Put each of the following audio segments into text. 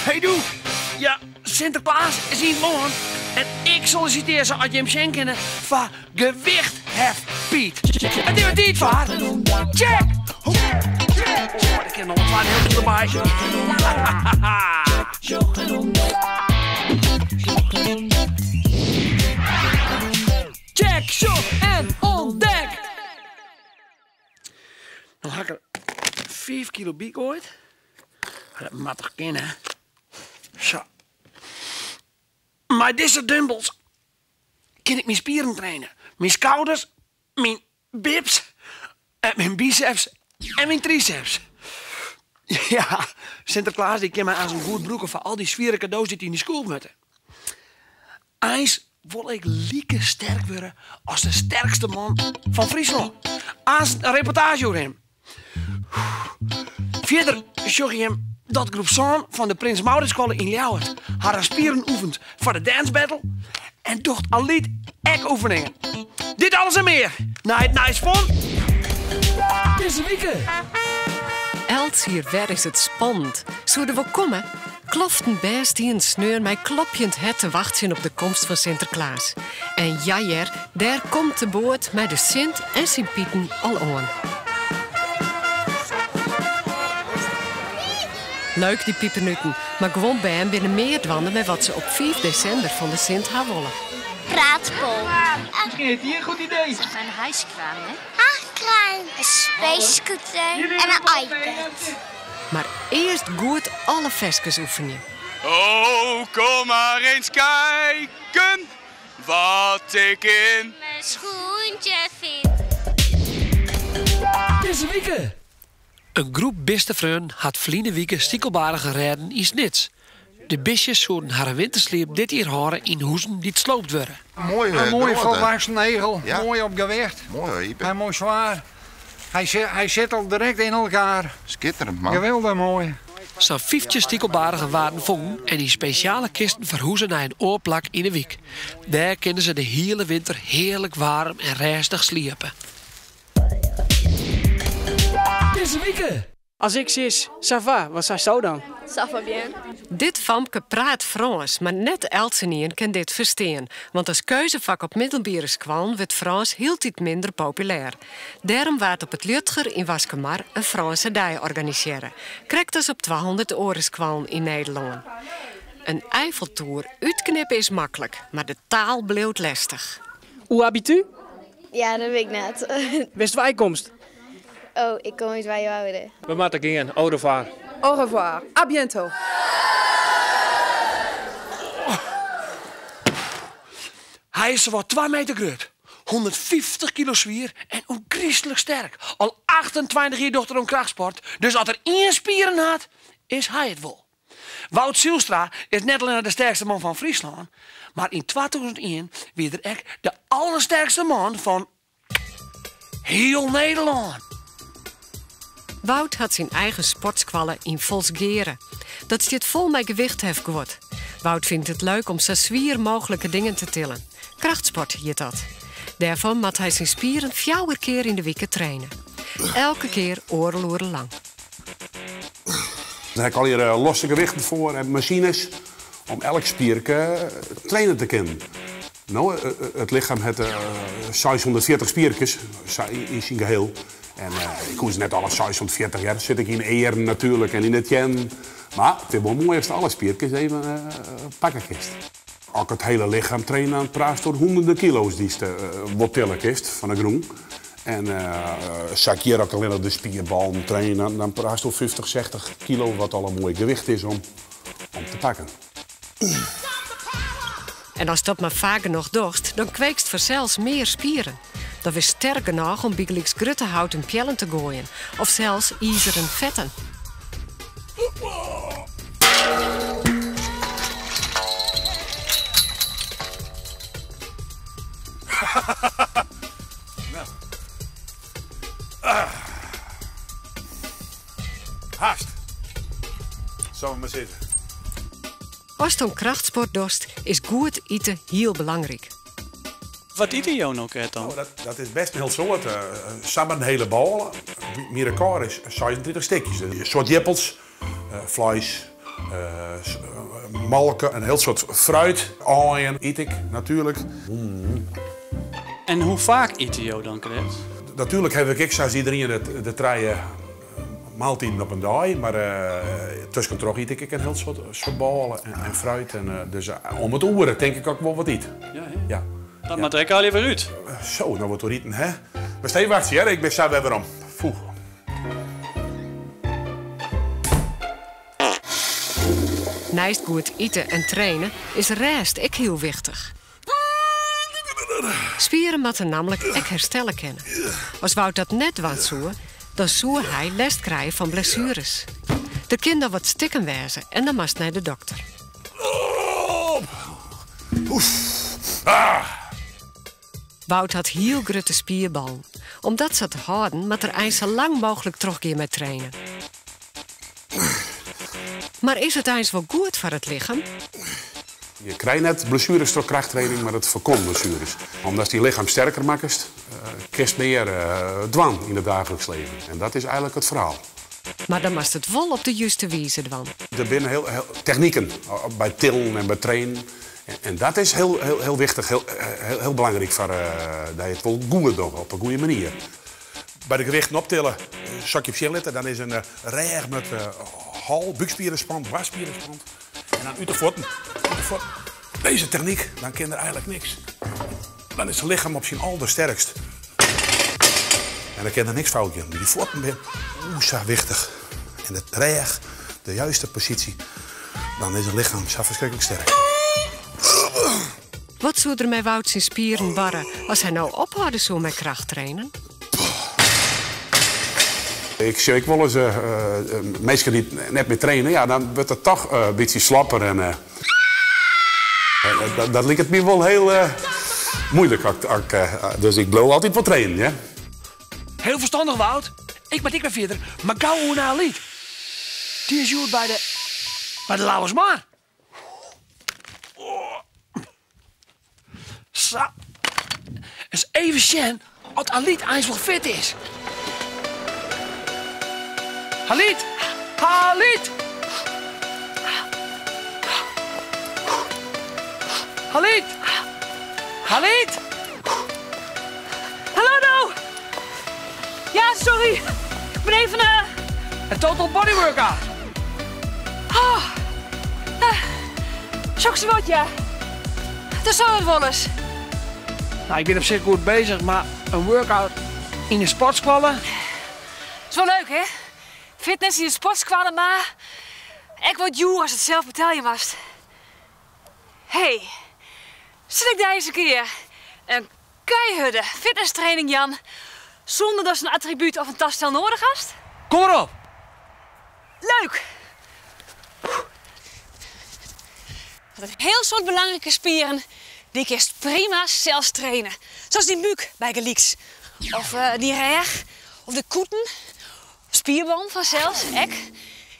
Hey doe! Ja, Sinterklaas is in het land. En ik solliciteer ze uit Jim Schenken voor gewichthef Piet. En die wordt niet waar. Check! Oh, ik ken nog een klein heel erbij. Check, show en ontdek! Dan ga ik er 5 kilo biek ooit. Dat mag toch kennen? Zo. Maar deze dumbbells kan ik mijn spieren trainen. Mijn schouders, mijn bips, mijn biceps en mijn triceps. Ja, Sinterklaas die kan mij aan zijn goed broeken voor al die zware cadeaus die hij in de school moeten. Eens wil ik lieke sterk worden als de sterkste man van Friesland. Als een reportage over hem. Verder zag je hem dat groep Zaan van de Prins Mauritschool in Ljouwert haar spieren oefent voor de dance battle en docht al lied ek-oefeningen. Dit alles en meer na het nice fun. Deze weekend. Elsier, waar is het spannend. Zouden we komen? Kloften best die een sneur mij klopjend het te wachten op de komst van Sinterklaas. En jajer, daar komt de boot met de Sint en Sint-Pieten al aan. Leuk die piepernuten, maar gewoon bij hem binnen meer dwannen met wat ze op 5 december van de Sint gaan willen. Praatpol. Misschien heeft hij een goed idee. Een huiskraan, hè? Kraan, een space scooter en een iPad. Maar eerst goed alle vestjes oefenen. Oh, kom maar eens kijken wat ik in Mijn schoentje vind. Deze weekend. Een groep beste vrienden had vliende weken stiekelbare gereden in Snits. De bisjes zouden haar wintersleep dit jaar horen in hoezen die het sloopt worden. Een mooie volwassen negel, Ja. mooi op gewicht. Mooi, Hij mooi zwaar. Hij zit al direct in elkaar. schitterend man. Geweldig mooi. Zo'n 50 stiekelbarige waren vongen en die speciale kisten verhoezen naar een oorplak in de week. Daar kunnen ze de hele winter heerlijk warm en rustig sliepen. Deze weekend. Als ik zie, ça va, wat zei zo dan? Ça va bien. Dit famke praat Frans, maar net Elsenien kan dit verstaan. Want als keuzevak op middelbare school werd Frans heel iets minder populair. Daarom werd op het Lutger in Waskemar een Franse dag organiseren. Krijgt dus op 200 oren in Nederland. Een Eiffeltour uitknippen is makkelijk, maar de taal bleef lastig. Hoe habitu? Ja, dat weet ik net. West bijkomst. Oh, ik kom uit Wijnwouden. We moeten gaan, au revoir. Au revoir. À bientôt. Hij is zowat 2 meter groot, 150 kilo zwier en oncristelijk sterk. Al 28 jaar dochter om krachtsport, dus als er 1 spieren had, is hij het wel. Wout Zielstra is net alleen de sterkste man van Friesland, maar in 2001 werd er echt de allersterkste man van heel Nederland. Wout had zijn eigen sportskwallen in Volsgeren. Dat zit vol met gewichthef geworden. Wout vindt het leuk om zo zwier mogelijke dingen te tillen. Krachtsport heet dat. Daarvoor moet hij zijn spieren 4 keer in de week trainen. Elke keer oorloeren lang. Daar heb ik al hier losse gewichten voor en machines om elk spierke trainen te kunnen. Nou, het lichaam heeft 640 spiertjes in zijn geheel. En ik hoef net alle 640 jaar. Dan zit ik in Eeren natuurlijk en in het Jen. Maar ik vind het wel mooi als alle spiertjes even pakken kist. Als ik het hele lichaam train, dan praat door honderden kilo's die wat tillen kist van de groen. En zak hier ook alleen op de spierbal trainen, dan praat door 50, 60 kilo wat al een mooi gewicht is om te pakken. En als dat maar vaker nog dorst, dan kweekst vanzelfs meer spieren. Dat is sterk genoeg om biegelijks grutte houten pjellen te gooien. Of zelfs ijzeren vetten. Haast. Zullen we maar zitten. Als het om krachtsport dorst, is goed eten heel belangrijk. Wat eten jou nog dan? Nou, dat is best een heel soort. Samen een hele bal. Meer elkaar is 26 stukjes. Een soort jeppels, vlees, Malken, een heel soort fruit. Aaien, eet ik natuurlijk. En hoe vaak eet je dan, Kret? Natuurlijk heb ik zoals iedereen de drie maaltijden op een dag. Maar tussen toch eet ik een heel soort ballen en fruit. En, dus om het oeren denk ik ook wel wat eet. Ja, hè? Ja. Dat maakt ik al even uit. Zo, nou wat we eten, hè? Maar steeds wacht, hè? Ik ben zo weer om. Foe. Naast goed eten en trainen is rest ook heel wichtig. Spieren moeten namelijk ook herstellen kennen. Als Wout dat net wat zoe, dan zou hij last krijgen van blessures. De kinderen wat stikken wezen en dan moest naar de dokter. Wout had heel grote spierballen. Omdat ze te houden, moet er eind zo lang mogelijk teruggaan met trainen. Maar is het eens wel goed voor het lichaam? Je krijgt net blessures door krachttraining, maar het voorkomt blessures. Omdat die lichaam sterker maakt, kist meer dwan in het dagelijks leven. En dat is eigenlijk het verhaal. Maar dan moest het wel op de juiste wijze dwan. Er binnen heel technieken bij tillen en bij trainen. En dat is heel wichtig, heel belangrijk voor dat je het wel goed doet, op een goede manier. Bij de gewichten optillen, zakje op 10 liter, dan is een reg met hal, buikspieren spant, wasspieren spant. En dan uit de voeten. Deze techniek, dan kan er eigenlijk niks. Dan is het lichaam op zijn allersterkst. En dan kan er niks fout gaan. Die voeten zijn zo wichtig. En het reg, de juiste positie, dan is het lichaam zo verschrikkelijk sterk. Wat zou er met Wout zijn spieren barren als hij nou ophouden zou met krachttrainen? Ik zie wel eens mensen die net meer trainen, ja, dan wordt het toch een beetje slapper. En, dat lijkt het me wel heel moeilijk. Dus ik blijf altijd wel trainen. Ja? Heel verstandig, Wout. Ik ben weer verder. Maar gauw hoe naar lied. Die is goed bij de Lauwersmaar. Zo. Eens even zien of Aliet eens wel fit is. Aliet! Aliet! Aliet! Aliet! Hallo nou! Ja, sorry. Ik ben even een total body workout. Zoek ze wat, ja. Dat zou het wel eens. Nou, ik ben op zich goed bezig, maar een workout in een sportskwallen. Is wel leuk, hè? Fitness in de sportskwallen, maar ik word joe als het zelf betalen was. Hey, zit ik deze keer een keiharde fitnesstraining, Jan, zonder dat ze een attribuut of een taststel nodig hast? Kom erop! Leuk! Dat zijn heel soort belangrijke spieren die ik prima zelfs trainen. Zoals die buik bij gelieks. Of die reg. Of de koeten. Spierboom vanzelfs, ek.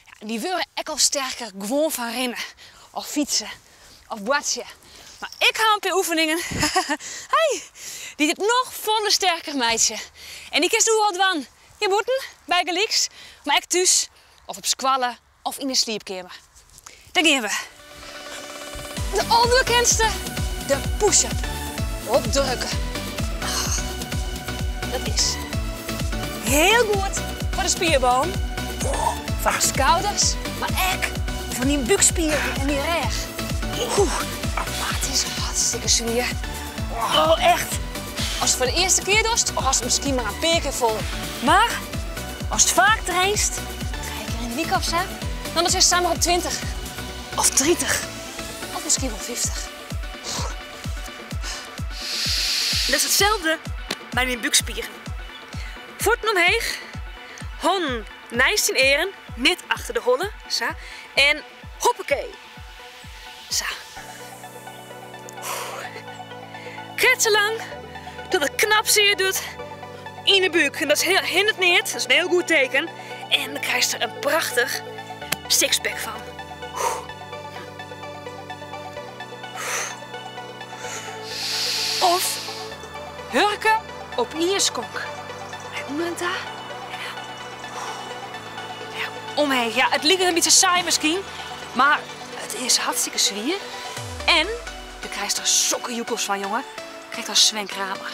Ja, die worden ek al sterker gewoon van rennen. Of fietsen. Of boatsen. Maar ik hou een paar oefeningen. Hey, die dit nog volle sterker meidje. En die kist hoe wat van. Je boeten bij gelieks. Maar ik thuis. Of op squallen. Of in de sleepkamer. Daar gaan we. De allerbekendste, de push-up. Opdrukken. Dat is heel goed voor de spierboom. Voor de schouders, maar ook voor die buikspieren en die reg. Maar het is hartstikke zwaar. Oh, echt. Als het voor de eerste keer doet, was het misschien maar een paar keer vol. Maar als het vaak traint, 3 keer in de week of zo, dan is het samen op 20 of 30. Of misschien wel 50. Dat is hetzelfde bij die buikspieren. Voeten omheen, handen naast in eren, net achter de hollen, zo. En hoppakee. Zo. Kret zo lang tot het knap zeer doet in de buik. En dat is heel hindert niet, dat is een heel goed teken. En dan krijg je er een prachtig sixpack van. Of hurken op ierskonk. Onder het daar. Ja, omheen. Ja, het lijkt een beetje saai misschien. Maar het is hartstikke zwier. En je krijgt er zulke joekels van, jongen. Je krijgt als Sven Kramer.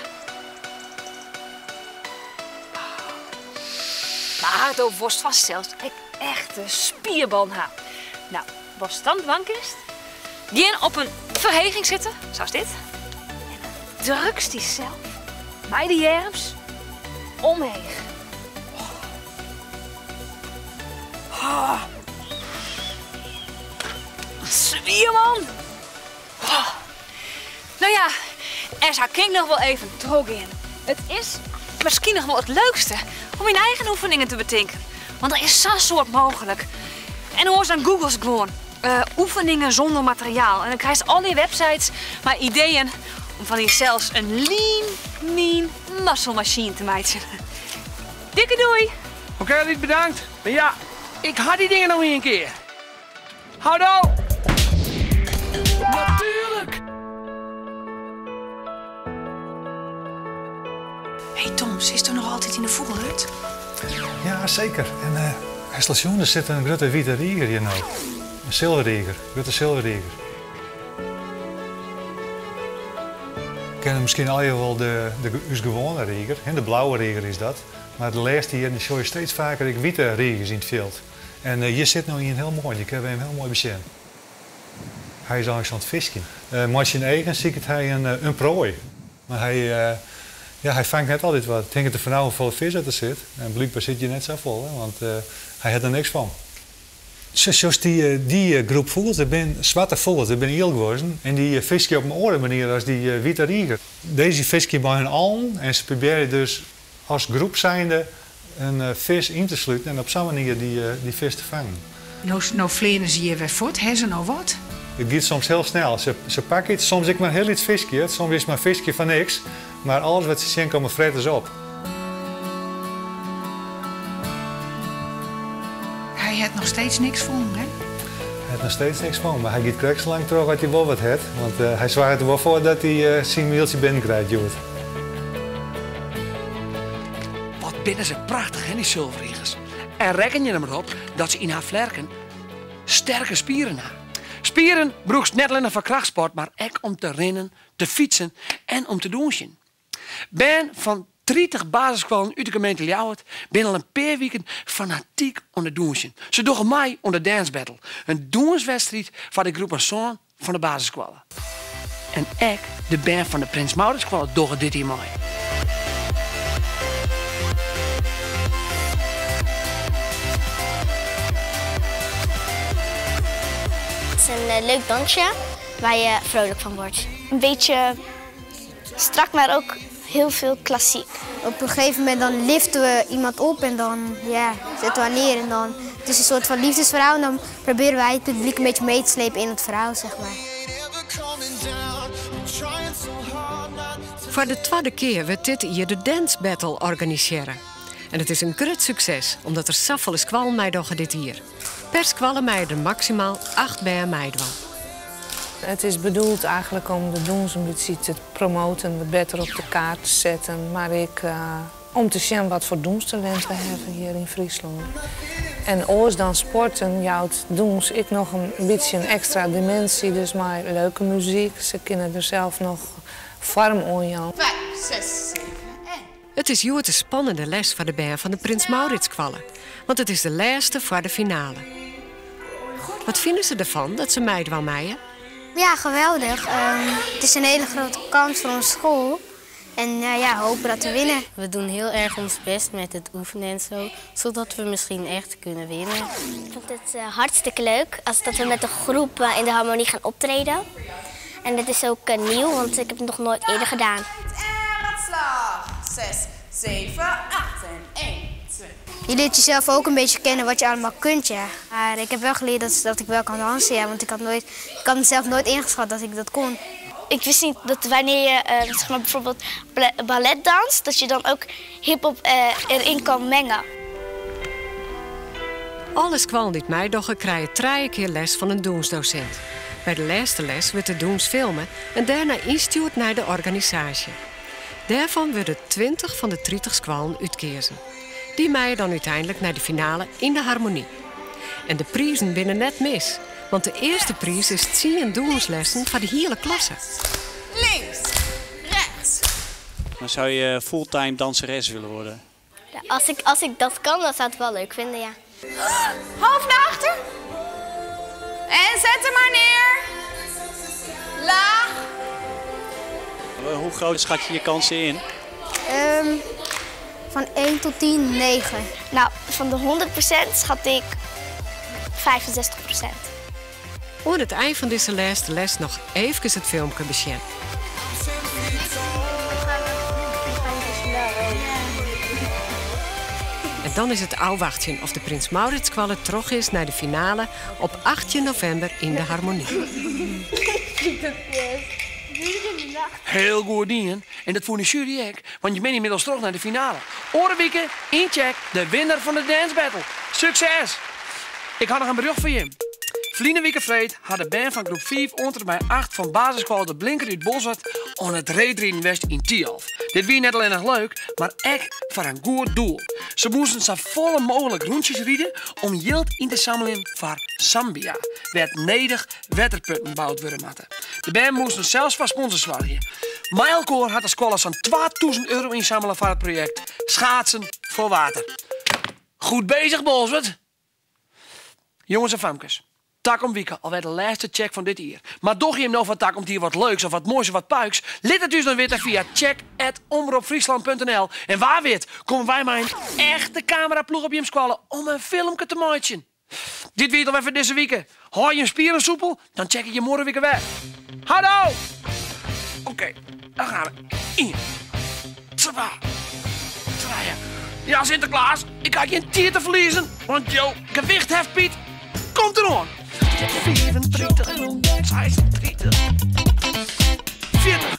Maar het over worst vaststelt, ik echt een spierbal heb. Nou, wat standbank is, die op een verheging zitten, zoals dit. En dan drukst die zelf bij de jerms omheen. Spierman! Nou ja, er zou King nog wel even droog in. Het is misschien nog wel het leukste om je eigen oefeningen te bedenken. Want er is zo'n soort mogelijk. En hoor eens aan Google's gewoon. Oefeningen zonder materiaal. En dan krijg je al die websites maar ideeën om van jezelf een lean muscle machine te maken. Dikke doei! Oké, Riet, bedankt. Maar ja, ik had die dingen nog niet een keer. Houdo! Natuurlijk! Hey Tom, zit toch nog altijd in de vogelhut? Ja, zeker. En het station er zit een grote witte rieger hier nou. Een zilverrieger, grote zilverrieger. Kennen misschien al je wel de gewone rieger, de blauwe rieger is dat. Maar de laatste hier zie je steeds vaker witte riegers in het veld. En hier zit nou een heel mooi, die kunnen we hem heel mooi bezien. Hij is eigenlijk zo'n visje. Maar in eigen zie ik het hij een prooi. Maar hij vangt net altijd wat. Ik denk dat er vanavond vol vis uit zit. En blijkbaar zit je net zo vol, hè, want hij had er niks van. Zoals die groep vogels, er zijn zwarte vogels, er zijn heel geworden. En die vissen op een andere manier als die witte rieger. Deze vissen bij hun allen en ze proberen dus als groep zijnde een vis in te sluiten en op zo'n manier die vis te vangen. Nou vliegen ze hier weer voort, hebben ze nou wat? Het gaat soms heel snel. Ze pakken iets, soms ik maar heel iets visje, soms is maar visje van niks. Maar alles wat ze zien komen vreten ze op. Hij heeft nog steeds niks van, hè? Hij heeft nog steeds niks van, maar hij gaat krijgt zo lang terug dat hij wel wat heeft. Want hij zwaait er wel voor dat hij zijn wieltje binnenkrijgt, Joet. Wat binnen ze prachtig, hè, die zilverriegers. En reken je er maar op dat ze in haar vlerken sterke spieren hebben. Spieren broekst net alleen voor krachtsport, maar ook om te rennen, te fietsen en om te douchen. Ben van 30 basisscholen uit de gemeente Ljouwert binnen al een paar weken fanatiek onder douchen. Ze doen mij onder Dance Battle, een douchenswedstrijd van de groep zoon van de basisscholen. En ik, de band van de Prins Mauritschool, doen dit hier mooi. Het is een leuk dansje waar je vrolijk van wordt. Een beetje strak, maar ook heel veel klassiek. Op een gegeven moment dan liften we iemand op en dan zetten we neer. En dan, het is een soort van liefdesverhaal en dan proberen wij het publiek een beetje mee te slepen in het verhaal, zeg maar. Voor de tweede keer werd dit hier de Dance Battle organiseren. En het is een groot succes, omdat er zoveel squallen meedoen dit hier. Per squalle meiden maximaal 8 bij meiden. Het is bedoeld eigenlijk om de doens een beetje te promoten, wat beter op de kaart te zetten. Maar om te zien wat voor doenstalenten we hebben hier in Friesland. En oors dan sporten jouwt doens ik nog een beetje een extra dimensie. Dus maar leuke muziek, ze kunnen er zelf nog vorm aan. 5, 6, 7, 1. Het is een spannende les voor de band van de Prins Mauritskwallen. Want het is de laatste voor de finale. Wat vinden ze ervan dat ze meid wel meien? Ja, geweldig. Het is een hele grote kans voor onze school. En hopen dat we winnen. We doen heel erg ons best met het oefenen en zo, zodat we misschien echt kunnen winnen. Ik vind het hartstikke leuk als dat we met een groep in de harmonie gaan optreden. En dit is ook nieuw, want ik heb het nog nooit eerder gedaan. En slag. 6, 7, 8 en 1, 2. Je leert jezelf ook een beetje kennen wat je allemaal kunt, ja. Maar ik heb wel geleerd dat ik wel kan dansen, ja. Want ik had mezelf nooit ingeschat dat ik dat kon. Ik wist niet dat wanneer je bijvoorbeeld ballet danst, dat je dan ook hip-hop erin kan mengen. Alle squallen die meidoggen krijgen 3 keer les van een doensdocent. Bij de laatste les wordt de doens filmen en daarna instuurt naar de organisatie. Daarvan worden 20 van de 30 squallen uitkiezen. Die meien dan uiteindelijk naar de finale in de harmonie. En de prijzen binnen net mis. Want de eerste prijs is 10 doenslessen van de hele klasse. Links, rechts. Dan zou je fulltime danseres willen worden. Ja, als ik dat kan, dan zou ik het wel leuk vinden, ja. Hoofd naar achter. En zet hem maar neer. Laag. Hoe groot schat je je kansen in? Van 1 tot 10, 9. Nou, van de 100% schat ik 65%. Aan het eind van deze les nog even het filmpje bezien. En dan is het afwachten of de Prins Mauritskwallen terug is naar de finale op 18 november in de Harmonie. Heel goed dingen. En dat voor de jury ook, want je bent inmiddels terug naar de finale. Orenwieken, incheck, de winnaar van de Dance Battle. Succes! Ik had nog een bericht voor je. Vliene weken vreed had de band van groep 5 onder bij 8 van basisschool De Blinker uit Boswart aan het Reedrieden West in Tialf. Dit was net alleen nog leuk, maar echt voor een goed doel. Ze moesten zo volle mogelijk rondjes rieden om geld in te zamelen voor Zambia. Werd nedig wetterputten gebouwd worden moeten. De band moest zelfs voor sponsors zorgen. Mijlkoor had de school zo'n 2000 euro inzamelen voor het project Schaatsen voor water. Goed bezig, Boswart. Jongens en famkes. Tak om wieken, alweer de laatste check van dit hier. Maar doch je hem nou van tak om hier wat leuks of wat moois of wat puiks? Lid het dus dan weer via check@omroepfriesland.nl. En waar weet, komen wij maar een echte cameraploeg op je squallen om een filmpje te maken. Dit weer alweer voor deze week. Hou je spieren soepel, dan check ik je morgen weer weg. Hallo! Oké, dan gaan we. 1, 2, 3. Ja, Sinterklaas, ik ga geen tier te verliezen, want jouw gewicht heft Piet. Komt er aan. 34, 36, 40,